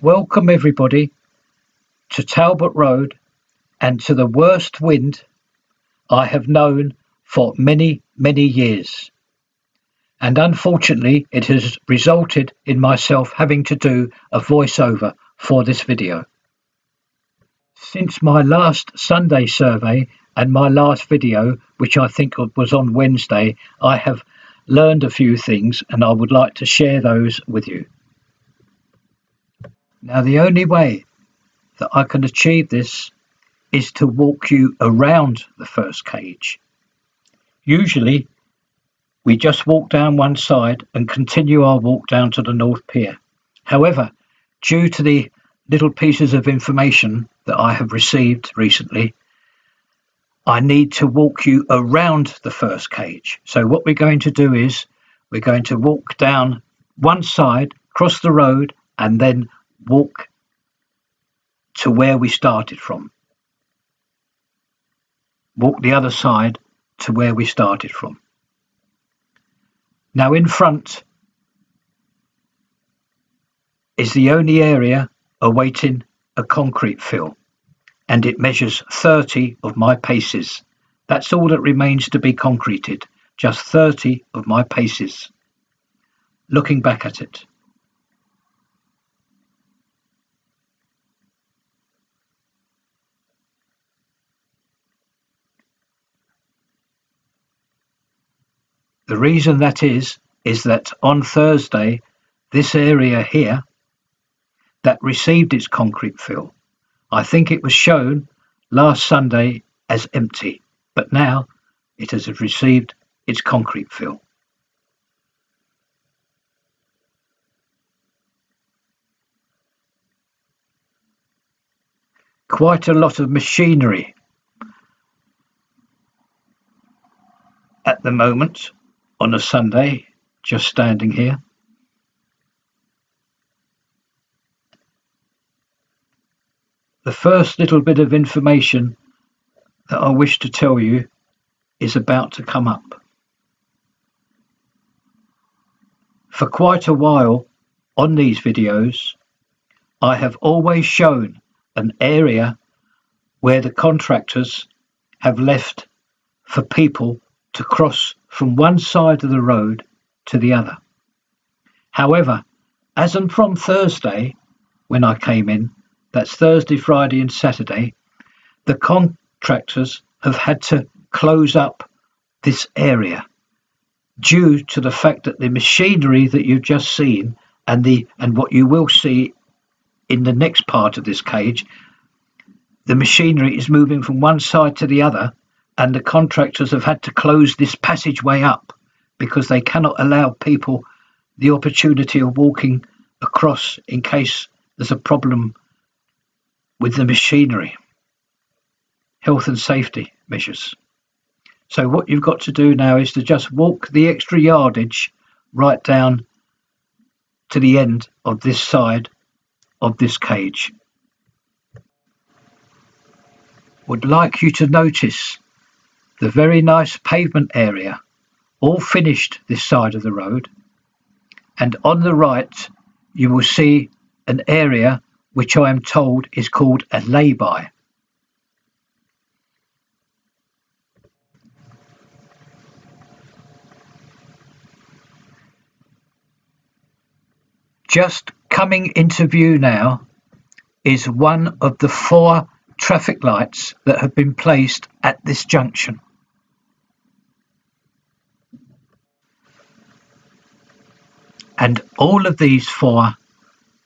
Welcome everybody to Talbot Road and to the worst wind I have known for many, many years. And unfortunately, it has resulted in myself having to do a voiceover for this video. Since my last Sunday survey and my last video, which I think was on Wednesday, I have learned a few things and I would like to share those with you. Now, the only way that I can achieve this is to walk you around the first cage. Usually, we just walk down one side and continue our walk down to the North Pier. However, due to the little pieces of information that I have received recently, I need to walk you around the first cage. So what we're going to do is we're going to walk down one side, cross the road, and then walk to where we started from. Walk the other side to where we started from. Now in front is the only area awaiting a concrete fill, and it measures 30 of my paces. That's all that remains to be concreted, just 30 of my paces. Looking back at it. The reason that is that on Thursday, this area here that received its concrete fill, I think it was shown last Sunday as empty, but now it has received its concrete fill. Quite a lot of machinery at the moment. On a Sunday, just standing here. The first little bit of information that I wish to tell you is about to come up. For quite a while on these videos, I have always shown an area where the contractors have left for people to cross from one side of the road to the other. However, as and from Thursday, when I came in, that's Thursday, Friday and Saturday, the contractors have had to close up this area due to the fact that the machinery that you've just seen and what you will see in the next part of this cage, the machinery is moving from one side to the other, and the contractors have had to close this passageway up because they cannot allow people the opportunity of walking across in case there's a problem with the machinery. Health and safety measures. So what you've got to do now is to just walk the extra yardage right down to the end of this side of this cage. Would like you to notice the very nice pavement area, all finished this side of the road, and on the right you will see an area which I am told is called a lay-by. Just coming into view now is one of the 4 traffic lights that have been placed at this junction. And all of these 4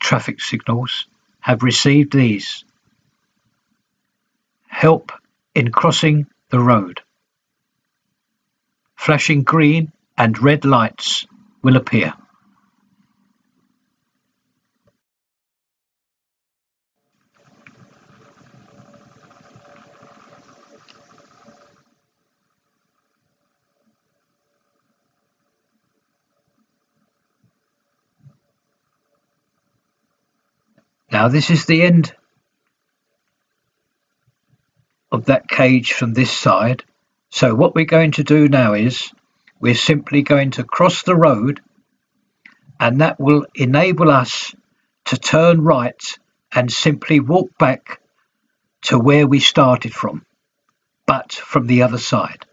traffic signals have received these. Help in crossing the road. Flashing green and red lights will appear. Now this is the end of that cage from this side. So what we're going to do now is we're simply going to cross the road, and that will enable us to turn right and simply walk back to where we started from, but from the other side.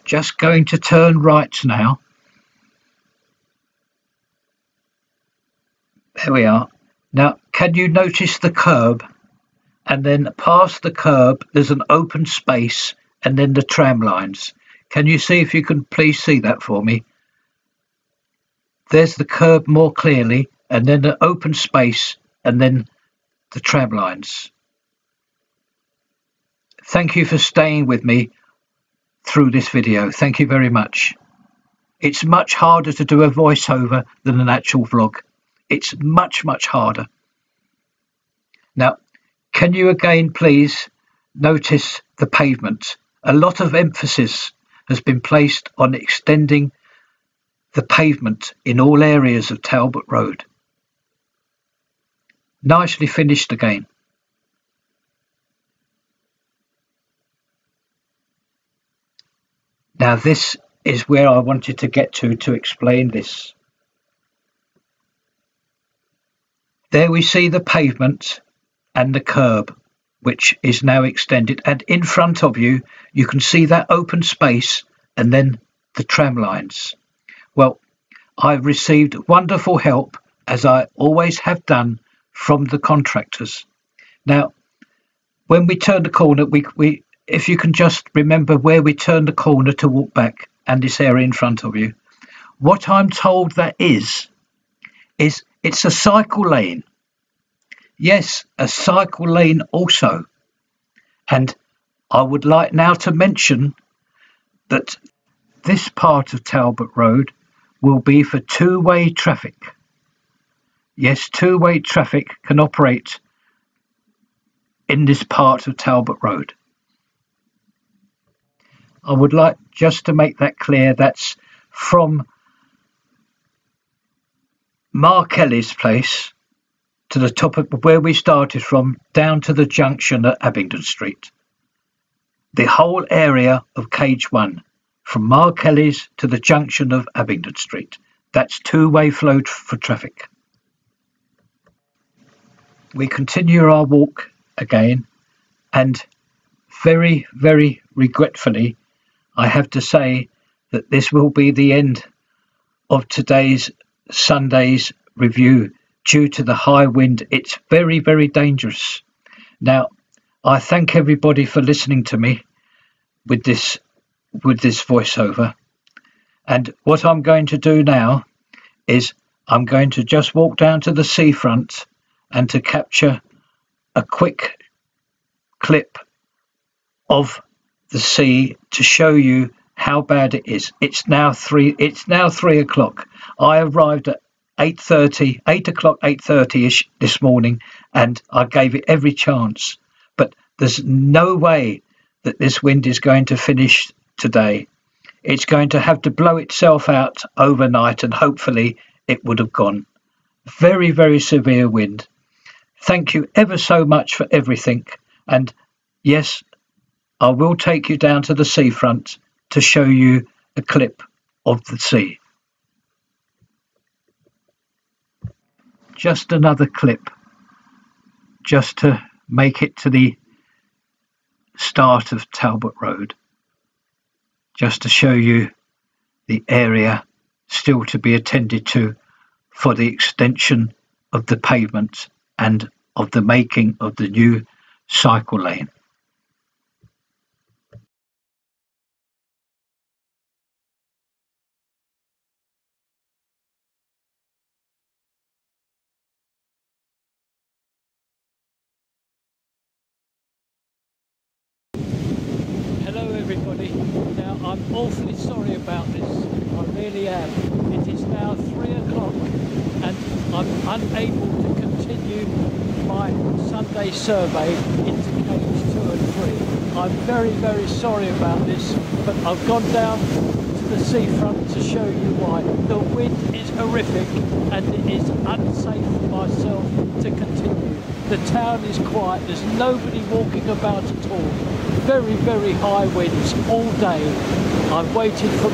Just going to turn right now. There we are. Now, can you notice the curb? And then past the curb, there's an open space, and then the tram lines. Can you see, if you can please see that for me? There's the curb more clearly, and then the open space, and then the tram lines. Thank you for staying with me through this video. Thank you very much. It's much harder to do a voiceover than an actual vlog. It's much harder. Now, can you again please notice the pavement? A lot of emphasis has been placed on extending the pavement in all areas of Talbot Road. Nicely finished again. Now this is where I wanted to get to explain this. There we see the pavement and the curb, which is now extended, and in front of you, you can see that open space and then the tram lines. Well, I've received wonderful help, as I always have done, from the contractors. Now, when we turn the corner, we if you can just remember where we turn the corner to walk back, and this area in front of you, what I'm told that is it's a cycle lane. Yes, a cycle lane also. And I would like now to mention that this part of Talbot Road will be for two-way traffic. Yes, two-way traffic can operate in this part of Talbot Road. I would like just to make that clear. That's from Mark Ellis Place to the top of where we started from, down to the junction at Abingdon Street. The whole area of Cage 1, from Mark Ellis to the junction of Abingdon Street. That's two-way flow for traffic. We continue our walk again, and very regretfully, I have to say that this will be the end of today's Sunday's review due to the high wind. It's very dangerous. Now, I thank everybody for listening to me with this voiceover, and what I'm going to do now is I'm going to just walk down to the seafront and to capture a quick clip of the sea to show you how bad it is. It's now 3 o'clock. I arrived at 8:30ish this morning, and I gave it every chance, but there's no way that this wind is going to finish today. It's going to have to blow itself out overnight, and hopefully it would have gone. Very severe wind. Thank you ever so much for everything, and yes, I will take you down to the seafront to show you a clip of the sea. Just another clip, just to make it to the start of Talbot Road, just to show you the area still to be attended to for the extension of the pavement and of the making of the new cycle lane. Hello everybody. Now I'm awfully sorry about this, I really am. It is now 3 o'clock and I'm unable to continue my Sunday survey into Cage 2 and 3. I'm very sorry about this, but I've gone down to the seafront to show you why. The wind is horrific and it is unsafe for myself to continue. The town is quiet, there's nobody walking about at all. Very high winds all day. I've waited from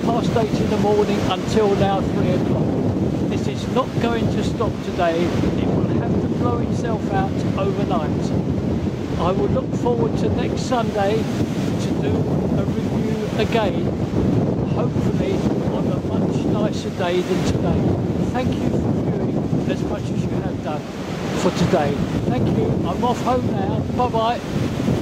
8:30 in the morning until now 3 o'clock. This is not going to stop today. It will have to blow itself out overnight. I will look forward to next Sunday to do a review again, hopefully on a much nicer day than today. Thank you for viewing as much as you have done for today. Thank you. I'm off home now. Bye bye.